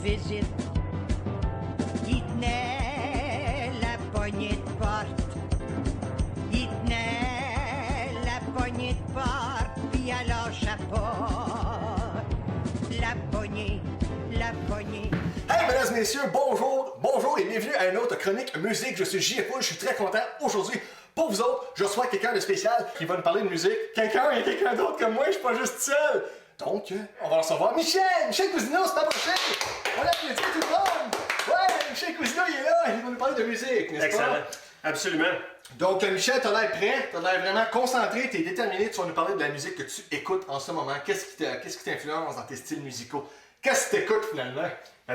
visite. Il tenait la poignée de porte. Il tenait la poignée de porte, puis elle lâcha pas. La poignée, la poignée. Hey, mesdames et messieurs, bonjour et bienvenue à une autre chronique musique. Je suis J.F. Poul, je suis très content aujourd'hui. Pour vous autres, je reçois quelqu'un de spécial qui va nous parler de musique. Il y a quelqu'un d'autre comme moi, je suis pas juste seul. Donc, on va recevoir Michel Cousineau, c'est pas prochain. On l'applaudit tout le monde. Ouais, Michel Cousineau, il est là, il va nous parler de musique, n'est-ce pas? Excellent, absolument. Donc, Michel, t'as l'air prêt, t'as l'air vraiment concentré, t'es déterminé, tu vas nous parler de la musique que tu écoutes en ce moment. Qu'est-ce qui t'influence dans tes styles musicaux? Qu'est-ce que t'écoutes finalement?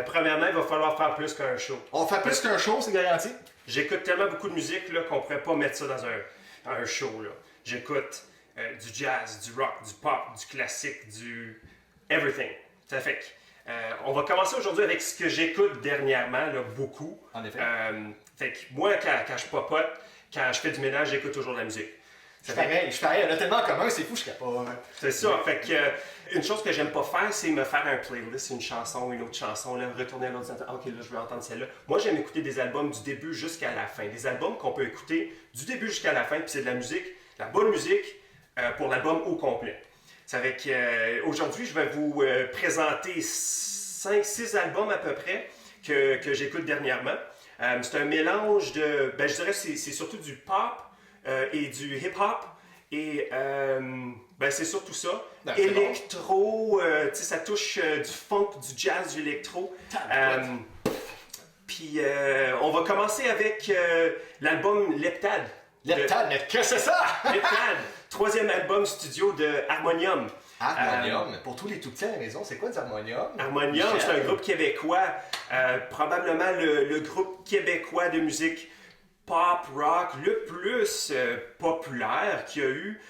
Premièrement, il va falloir faire plus qu'un show. On fait plus qu'un show, c'est garanti? J'écoute tellement beaucoup de musique là, qu'on pourrait pas mettre ça dans un show. Là. J'écoute du jazz, du rock, du pop, du classique, du everything. Ça fait que, on va commencer aujourd'hui avec ce que j'écoute dernièrement, là, beaucoup. En effet. Fait que moi, quand je popote, quand je fais du ménage, j'écoute toujours de la musique. Je suis pareil, on a tellement en commun, c'est fou, je serais pas... C'est ça, fait que une chose que j'aime pas faire, c'est me faire un playlist, une chanson, une autre chanson, là, retourner à l'ordinateur, ok, là, je veux entendre celle-là. Moi, j'aime écouter des albums du début jusqu'à la fin, des albums qu'on peut écouter du début jusqu'à la fin, puis c'est de la musique, la bonne musique, pour l'album au complet. Ça fait que aujourd'hui, je vais vous présenter 5-6 albums à peu près que j'écoute dernièrement. C'est un mélange de, je dirais c'est surtout du pop, et du hip-hop, et c'est surtout ça. Ben, Électro, ça touche du funk, du jazz, du électro. Puis on va commencer avec l'album Leptad. Leptad, mais qu'est-ce que c'est ça? Leptad, troisième album studio de Harmonium. Harmonium, pour tous les tout petits à la maison, c'est quoi du Harmonium? Harmonium, c'est un groupe québécois, probablement le groupe québécois de musique pop rock le plus populaire qu'il y a eu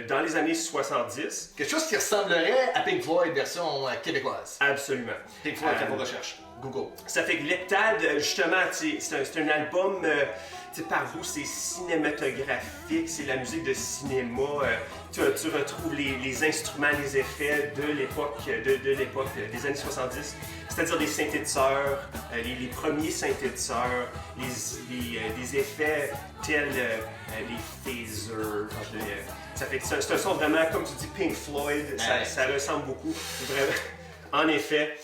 dans les années 70. Quelque chose qui ressemblerait à Pink Floyd version québécoise. Absolument. Pink Floyd, à vos recherches. Google. Ça fait que Leptad, justement, c'est un album, par vous, c'est cinématographique, c'est la musique de cinéma. Tu retrouves les instruments, les effets de l'époque, de l'époque des années 70. C'est-à-dire des synthétiseurs, les premiers synthétiseurs, les effets tels les phasers. Ça fait que c'est un son vraiment, comme tu dis, Pink Floyd, ça ressemble beaucoup, vraiment, en effet.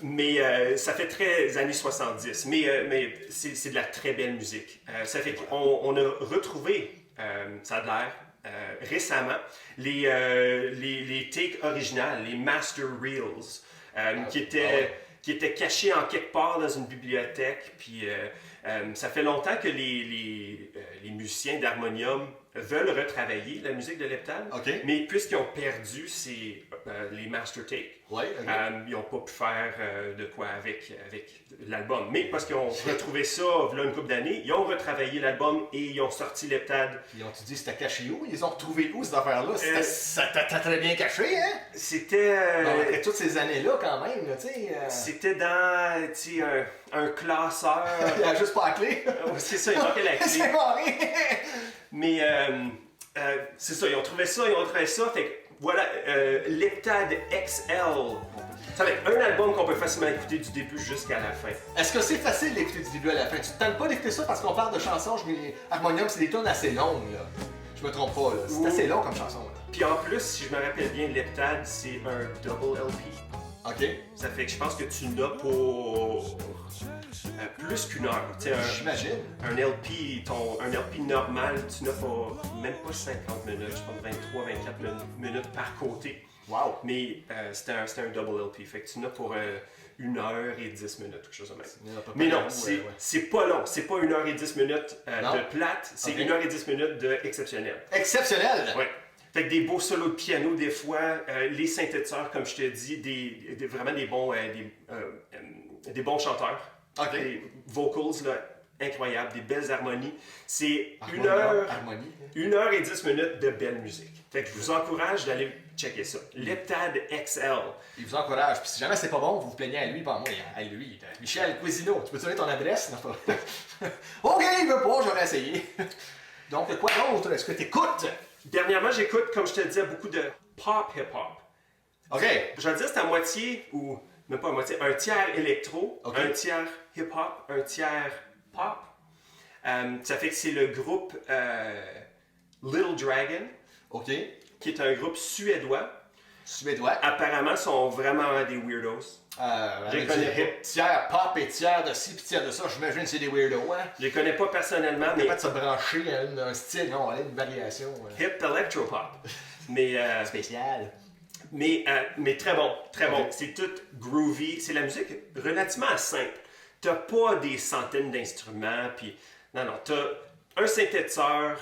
Mais ça fait très années 70, mais c'est de la très belle musique. Ça fait qu'on a retrouvé, ça a l'air, récemment, les takes originales, les master reels, qui étaient cachés en quelque part dans une bibliothèque. Puis ça fait longtemps que les musiciens d'Harmonium veulent retravailler la musique de Leptad, mais puisqu'ils ont perdu les master takes, ils n'ont pas pu faire de quoi avec l'album. Mais parce qu'ils ont retrouvé ça il y a une couple d'années, ils ont retravaillé l'album et ils ont sorti Leptad. Ils ont-tu dit c'était caché où? Ils ont retrouvé où cette affaire-là? Ça t'a très bien caché, hein? C'était... après toutes ces années-là, quand même, tu sais... C'était dans, un classeur... Il n'y a juste pas la clé. C'est ça, il manquait la clé. C'est barré. Mais c'est ça, ils ont trouvé ça. Fait que voilà, Leptad XL. Ça va être un album qu'on peut facilement écouter du début jusqu'à la fin. Est-ce que c'est facile d'écouter du début à la fin? Tu te tentes pas d'écouter ça parce qu'on parle de chansons, Harmonium, c'est des tunes assez longues, là. Je me trompe pas, là. C'est assez long comme chanson, là. Puis en plus, si je me rappelle bien, Leptad, c'est un double LP. OK. Ça fait que je pense que tu n'as pour plus qu'une heure. J'imagine. Un LP normal, tu n'as même pas 50 minutes, je pense 23-24 minutes par côté. Wow! Mais c'était un double LP, fait que tu n'as pour 1h10 minutes, quelque chose de même. Mais non, c'est pas long, c'est pas 1h10 minutes de plate, c'est 1h10 minutes de exceptionnel. Exceptionnel? Oui. Fait que des beaux solos de piano, des fois, les synthétiseurs, comme je te dis, vraiment des bons chanteurs. Des vocals, là, incroyables, des belles harmonies. C'est 1h10 minutes de belle musique. Fait que je vous encourage d'aller checker ça. Leptad XL. Il vous encourage. Puis si jamais c'est pas bon, vous vous plaignez à lui, pas à moi. À lui. Michel Cousineau, tu peux te donner ton adresse? Non, pas. OK, il veut pas, j'aurais essayé. Donc, quoi d'autre? Est-ce que tu écoutes? Dernièrement, j'écoute, comme je te disais, beaucoup de pop hip-hop. OK. Je vais dire c'est à moitié ou même pas à moitié, un tiers électro, Ok. un tiers hip-hop, un tiers pop. Ça fait que c'est le groupe Little Dragon, OK. qui est un groupe suédois. Suédois. Apparemment, sont vraiment des weirdos. Je les connais pas. Tiers pop et tiers de ci puis tiers de ça, j'imagine que c'est des weirdos, hein? Je les connais pas personnellement, Mais mais pas de se brancher à un style, non, à une variation. hip electropop. Mais Spécial. Mais très bon, très bon. Ok. C'est tout groovy. C'est la musique relativement simple. T'as pas des centaines d'instruments, puis non, t'as un synthétiseur,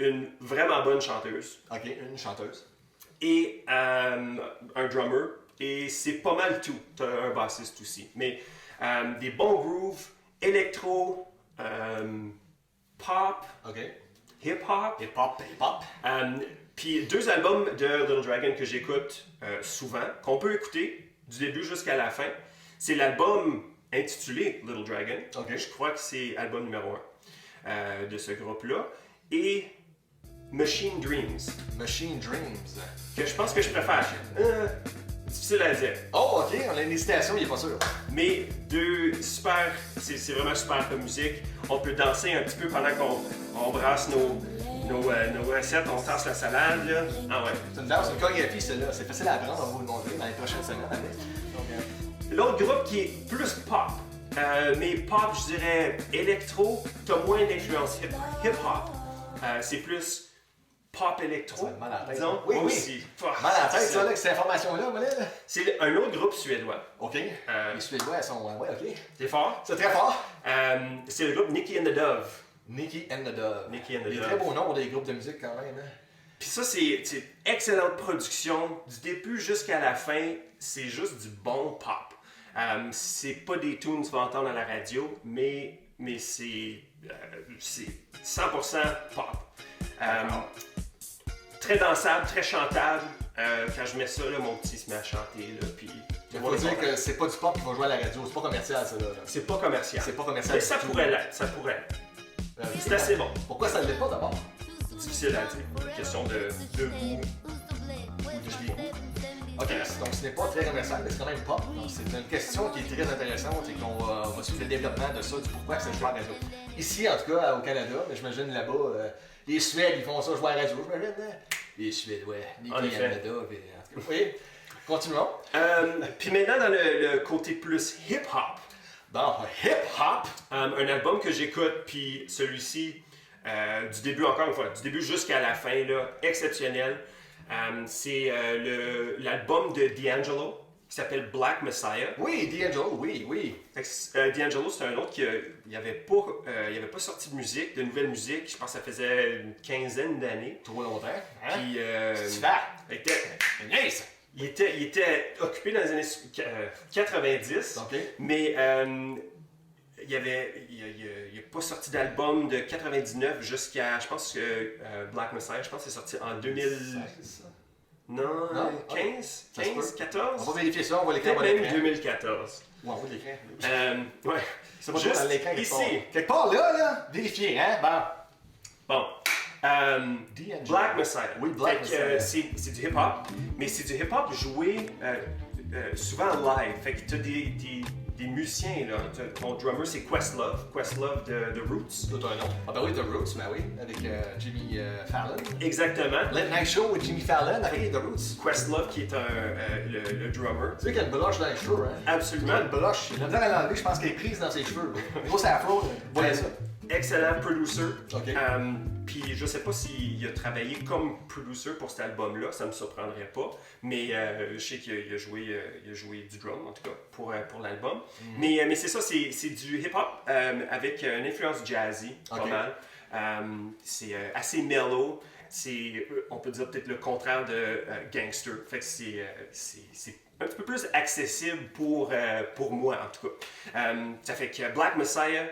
une vraiment bonne chanteuse OK, une chanteuse. et un drummer, et c'est pas mal tout. T'as un bassiste aussi. Mais des bons grooves, électro, pop, OK. hip-hop. Hip-hop, hip-hop. Puis 2 albums de Little Dragon que j'écoute souvent, qu'on peut écouter du début jusqu'à la fin. C'est l'album intitulé Little Dragon. Ok. Je crois que c'est album numéro 1 de ce groupe-là. Et Machine Dreams, Machine Dreams. que je pense que je préfère. Difficile à dire. Oh, OK, on a une hésitation, il est pas sûr. Mais c'est vraiment super comme musique. On peut danser un petit peu pendant qu'on brasse nos recettes, on tasse la salade, là. Ah ouais. C'est une danse, une chorégraphie, celle-là. C'est facile à apprendre, on va vous le montrer dans les prochaines semaines. Donc, L'autre groupe qui est plus pop, mais pop, je dirais électro, t'as moins d'influence hip-hop. C'est plus pop électro, Ça fait mal à la tête. disons. Oui, Moi oui. aussi. mal à la tête, ça, là, que cette information-là, voilà. C'est un autre groupe suédois. OK. Les Suédois, elles sont... Ouais, OK. C'est fort. C'est très fort. C'est le groupe Nicky and the Dove. Nicky and the Dove. Nicky and the Des Dove. très beaux noms pour des groupes de musique, quand même. Hein? Puis ça, c'est excellente production. Du début jusqu'à la fin, c'est juste du bon pop. C'est pas des tunes que tu vas entendre à la radio, mais c'est 100% pop. Très dansable, très chantable. Quand je mets ça, là, mon petit se met à chanter. Là, puis, Il faut dire que c'est pas du pop qui va jouer à la radio. C'est pas commercial, ça, là. c'est pas commercial. C'est pas commercial. Mais du ça tout. pourrait l'être, ça pourrait l'être. C'est OK. assez bon. Pourquoi ça ne l'est pas, d'abord? Difficile à dire. Question de goût. OK, donc ce n'est pas très commercial, mais c'est quand même pop. Donc c'est une question qui est très intéressante et qu'on va suivre le développement de ça, du pourquoi ça joue à la radio. Ici, en tout cas, au Canada, mais j'imagine là-bas, les Suèdes, ils font ça jouer à la radio, j'imagine. Hein? Les Suédois, En Nicky effet. and the Dove, et en tout cas, oui. Continuons. Puis maintenant, dans le côté plus hip-hop, Bon, hip-hop. un album que j'écoute, puis celui-ci, du début, encore une fois, du début jusqu'à la fin, là, exceptionnel. C'est l'album de D'Angelo qui s'appelle Black Messiah. Oui, D'Angelo, oui, oui. Fait que, D'Angelo, c'est un autre qui n'avait pas sorti de musique, de nouvelle musique. Je pense que ça faisait une quinzaine d'années. Trop longtemps. Hein? Puis, C'est fat. Nice. il était occupé dans les années 90, OK. mais il n'a pas sorti d'album de 99 jusqu'à, je pense que Black Messiah, je pense que c'est sorti en 2000... 16. Non, Non? 15, Ça se 15, peut. 14? On va vérifier ça, on va l'écrire Peut-être dans même l'écran. 2014. Ouais, on va l'écrire. Ouais. C'est pas Juste trop dans l'écran quelque ici. part. Quelque part là, vérifier, hein? Bon. Bon. D'Angelo. Black Messiah. Oui, Black Fait que, Messiah. c'est du hip-hop, mais c'est du hip-hop joué souvent live. Fait que t'as des musiciens, là. Ton drummer, c'est Questlove de The Roots. Tout un nom. Ah ben oui, The Roots, ben oui, avec Jimmy Fallon. Exactement. Late Night Show with Jimmy Fallon, ok, The Roots. Questlove qui est le drummer. Tu sais qu'il y a une blush dans les cheveux, hein? Absolument. Une blush. Il a besoin de l'enlever, je pense qu'elle est prise dans ses cheveux. Grosse afro, voilà ça. Excellent producer. Ok. Puis je sais pas s'il a travaillé comme producer pour cet album-là, ça me surprendrait pas. Mais je sais qu'il a joué du drum, en tout cas, pour l'album. Mais c'est ça, c'est du hip-hop avec une influence jazzy, pas Ok. mal. C'est assez mellow. C'est, on peut dire peut-être le contraire de gangster. Fait que c'est un petit peu plus accessible pour moi, en tout cas. Ça fait que Black Messiah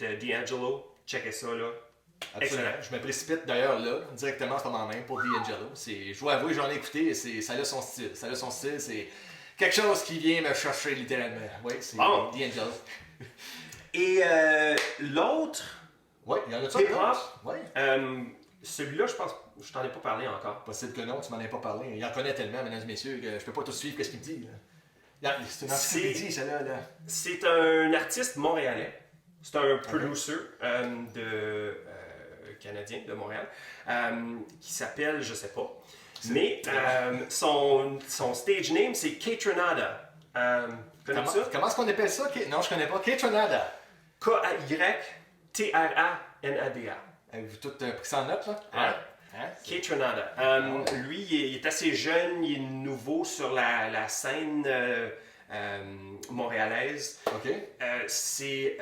de D'Angelo, checkez ça là. Absolument. Excellent. Je me précipite d'ailleurs là, directement en ce moment même pour D'Angelo. Je dois avouer, j'en ai écouté et ça a son style. Ça a son style, c'est quelque chose qui vient me chercher littéralement. Oui, c'est Bon. D'Angelo. Et l'autre, Oui, il y en a ça. Hip-hop. Oui. celui-là, je pense, je t'en ai pas parlé encore. Possible que non, tu m'en as pas parlé. Il en connaît tellement, mesdames et messieurs, que je peux pas tout suivre qu'est-ce qu'il me dit. Là. C'est une encyclopédie, celle-là. Là. C'est un artiste montréalais. C'est un producer canadien de Montréal qui s'appelle, je sais pas. Mais son stage name, c'est Kaytranada. Connais-tu ça? Comment est-ce qu'on appelle ça? Non, je connais pas. Kaytranada. K-A-Y-T-R-A-N-A-D-A. Avez-vous tout pris ça en note, là? Ouais. Kaytranada. Lui, il est assez jeune, il est nouveau sur la scène montréalaise. OK. C'est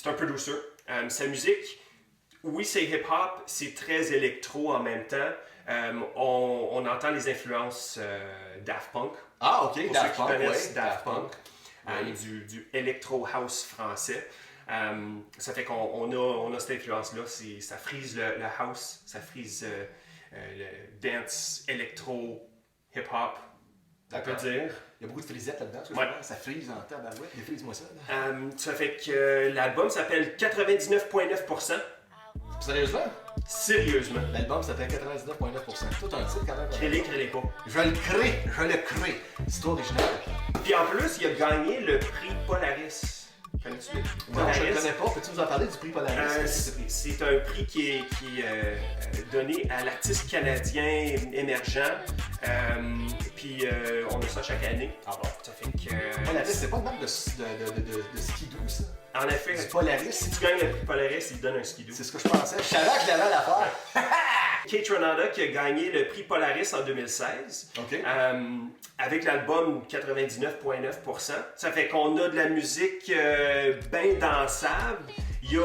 un producer. Sa musique, oui, c'est hip-hop, c'est très électro en même temps. On entend les influences Daft Punk. Ah, OK, Pour Daft ceux Punk, qui connaissent ouais, Daft Punk. Oui. Du electro house français. Ça fait qu'on a cette influence-là. Ça frise le house, ça frise le dance, électro, hip-hop, on peut dire. Il y a beaucoup de frisettes là-dedans. Ouais. Ça frise en tabarouette. Défrise-moi ça. Ça fait que l'album s'appelle 99,9%. Sérieusement? Sérieusement. L'album s'appelle 99,9%. Tout un titre quand même. Crée-les pas. Je le crée. C'est original. Puis en plus, il a gagné le prix Polaris. Connais-tu le prix Non, je ne le Polaris? connais pas. Peux-tu nous en parler du prix Polaris? C'est un prix qui est donné à l'artiste canadien émergent. Puis on a ça chaque année. Ah bon? Ça fait que. Polaris, c'est pas une marque de skidoo, ça? En effet, Du Polaris? si tu gagnes le prix Polaris, il te donne un skidoo. C'est ce que je pensais. Je savais que je l'avais à l'affaire. Kaytranada qui a gagné le prix Polaris en 2016. OK. Avec l'album 99,9%. Ça fait qu'on a de la musique bien dansable. Il y a,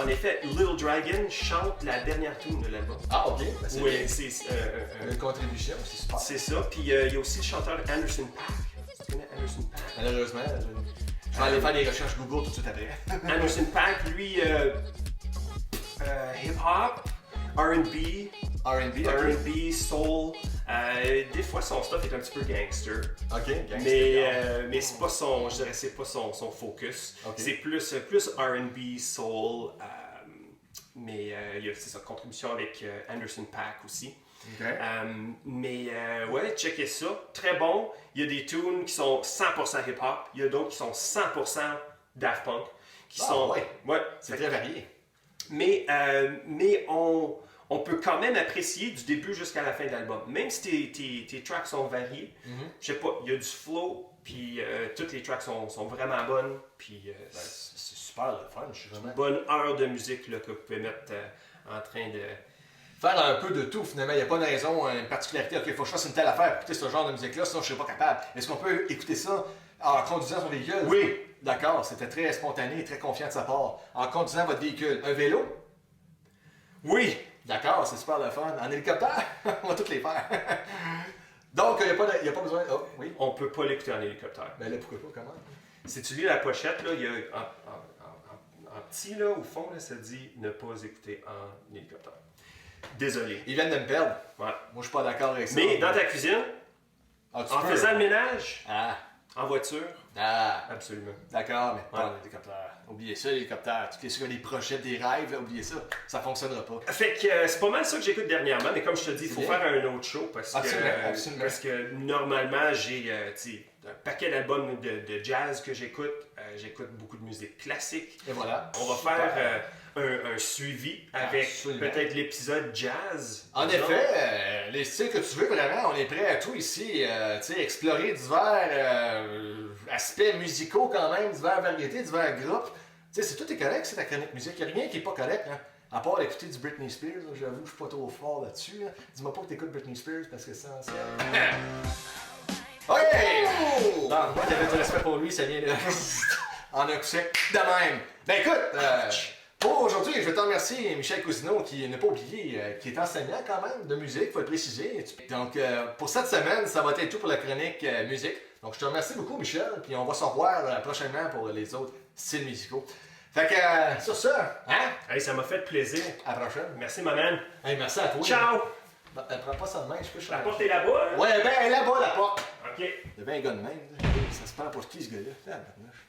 en effet, Little Dragon chante la dernière tune de l'album. Ah, OK. Ben, c'est Oui, bien. c'est Une contribution, c'est super. c'est ça. Puis il y a aussi le chanteur Anderson .Paak. Tu connais Anderson .Paak? Malheureusement, je vais aller faire des recherches Google tout de suite après. Anderson .Paak, lui, hip-hop, R&B, R&B, soul. Des fois, son stuff est un petit peu gangster. OK, Mais c'est pas son, je dirais, c'est pas son focus. Okay. C'est plus R&B, soul. Mais il y a sa contribution avec Anderson .Paak aussi. Okay. Ouais, checkez ça. Très bon. Il y a des tunes qui sont 100% hip-hop. Il y a d'autres qui sont 100% Daft Punk. Qui sont... Ouais. C'est très varié. Mais on peut quand même apprécier du début jusqu'à la fin de l'album. Même si tes tracks sont variés, je sais pas, il y a du flow, puis toutes les tracks sont vraiment bonnes, puis C'est super le fun, je suis vraiment... une bonne heure de musique là, que vous pouvez mettre en train de... Faire un peu de tout, finalement, il n'y a pas une raison, une particularité, ok, il faut que je fasse une telle affaire pour écouter ce genre de musique-là, sinon je ne serais pas capable. Est-ce qu'on peut écouter ça en conduisant son véhicule? Oui. D'accord, c'était très spontané et très confiant de sa part. En conduisant votre véhicule, un vélo? Oui! D'accord, c'est super le fun. En hélicoptère? On va toutes les faire. Donc, il n'y a pas besoin... Oh, oui. On peut pas l'écouter en hélicoptère. Ben là, pourquoi pas, comment? Si tu lis la pochette, là, il y a en petit, là, au fond, là, ça dit ne pas écouter en hélicoptère. Désolé. Ils viennent de me perdre. Ouais. Moi, je suis pas d'accord avec ça. Mais dans ta cuisine, Ah, tu en peux. faisant le ménage, Ah, en voiture, ah. absolument. D'accord, mais pas Ouais. en hélicoptère. Oubliez ça, l'hélicoptère. Tu es sur les projets des rêves, là, oubliez ça. Ça fonctionnera pas. Fait que c'est pas mal ça que j'écoute dernièrement, mais comme je te dis, il faut C'est bien. faire un autre show Absolument. parce que normalement, j'ai un paquet d'albums de jazz que j'écoute. J'écoute beaucoup de musique classique. Et voilà. On va faire un suivi avec Absolument. peut-être l'épisode jazz. En disons. effet, les styles que tu veux vraiment, on est prêt à tout ici. Tu sais, explorer divers aspects musicaux quand même, divers variétés, divers groupes. Tu sais, c'est tout est correct, c'est ta chronique musique. Il n'y a rien qui est pas correct, hein. À part d'écouter du Britney Spears, là, j'avoue, je suis pas trop fort là-dessus. Là. Dis-moi pas que t'écoutes Britney Spears parce que c'est essentiel. OK! Non, moi qui avais du respect pour lui, ça vient de... en un coup sec de même. Ben écoute, pour aujourd'hui, je vais te remercier Michel Cousineau qui n'a pas oublié, qui est enseignant quand même de musique, faut le préciser. Donc pour cette semaine, ça va être tout pour la chronique musique. Donc je te remercie beaucoup Michel, puis on va se revoir prochainement pour les autres styles musicaux. Fait que sur ça, hein? Hey, ça m'a fait plaisir. À la prochaine. Merci, ma man. Hey, merci à toi. Ciao! Ben, prends pas ça de main, je peux La porte est là-bas, hein? Ouais, ben là-bas la porte. OK. Il y avait un gars de même. Ça se prend pour qui ce gars-là? Tabarnouche.